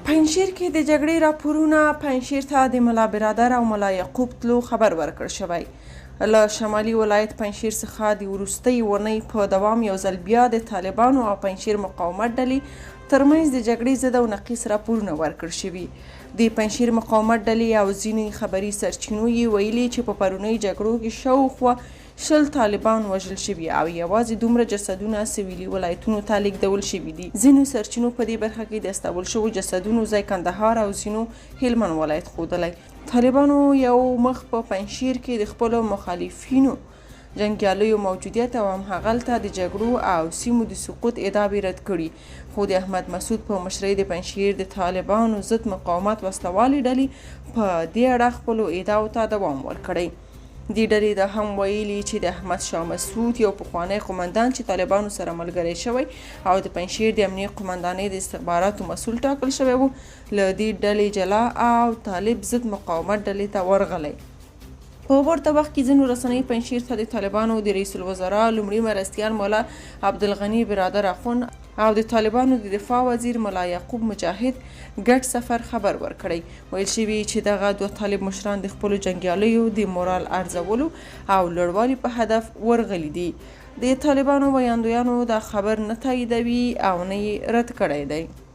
پنجشیر کې د جګړې راپورونه پنجشیر ته د ملا برادر او ملا یعقوب تلو خبر ورکړ شوی. له شمالي ولایت پنجشیر څخه د وروستۍ اونۍ په دوام یو ځل بیا د طالبانو او پنجشیر مقاومت ډلې ترمنځ د جګړې ضد او نقیص راپورونه ورکړل شوي. د پنجشیر مقاومت ډلې او ځینې خبري سرچینو یې ویلي چې په پرونۍ جګړو کې شاوخوا 10 طالبان وژل شوي او یوازې دومره جسدونه سویلي ولایتونو ته لیږدول شوي دي. ځینو سرچینو په دې برخه کې د استول شوو جسدونو ځای کندهار او ځینو هلمند ولایت ښودلی. طالبانو یو مخ په پنجشیر کې د خپلو مخالفینو جنګیالیو موجودیت او همهغلته د جګړو او سیمو د سقوط ادعاوې رد کړي، خو د احمد مسعود په مشرۍ د پنجشیر د طالبانو ضد مقاومت وسلوالې ډلې په دې اړه خپلو ادعاو ته دوام ورکړی. دې ډلې دا هم ویلي چې د احمد شاه مسعود یو پخوانی قمندان چې طالبانو سره ملګری شوی او د پنجشیر د امنیه قمندانۍ د استخباراتو مسؤل ټاکل شوی و، له دې ډلې جلا او طالب ضد مقاومت ډلې ته ورغلی. په ورته وخت کې ځینو رسنۍ پنجشیر ته د طالبانو د رئیس الوزرا لومړي مرستیال مولا عبدالغني برادر اخون او د طالبانو د دفاع وزیر ملا یعقوب مجاهد ګډ سفر خبر ورکړی. ویل شوي چې دغه دوه طالب مشران د خپلو جنګیالیو د مورال ارزولو او لوړوالي په هدف ورغلي دي. د طالبانو ویاندویانو دا خبر نه تاییدوي او نه یې رد کړی دی.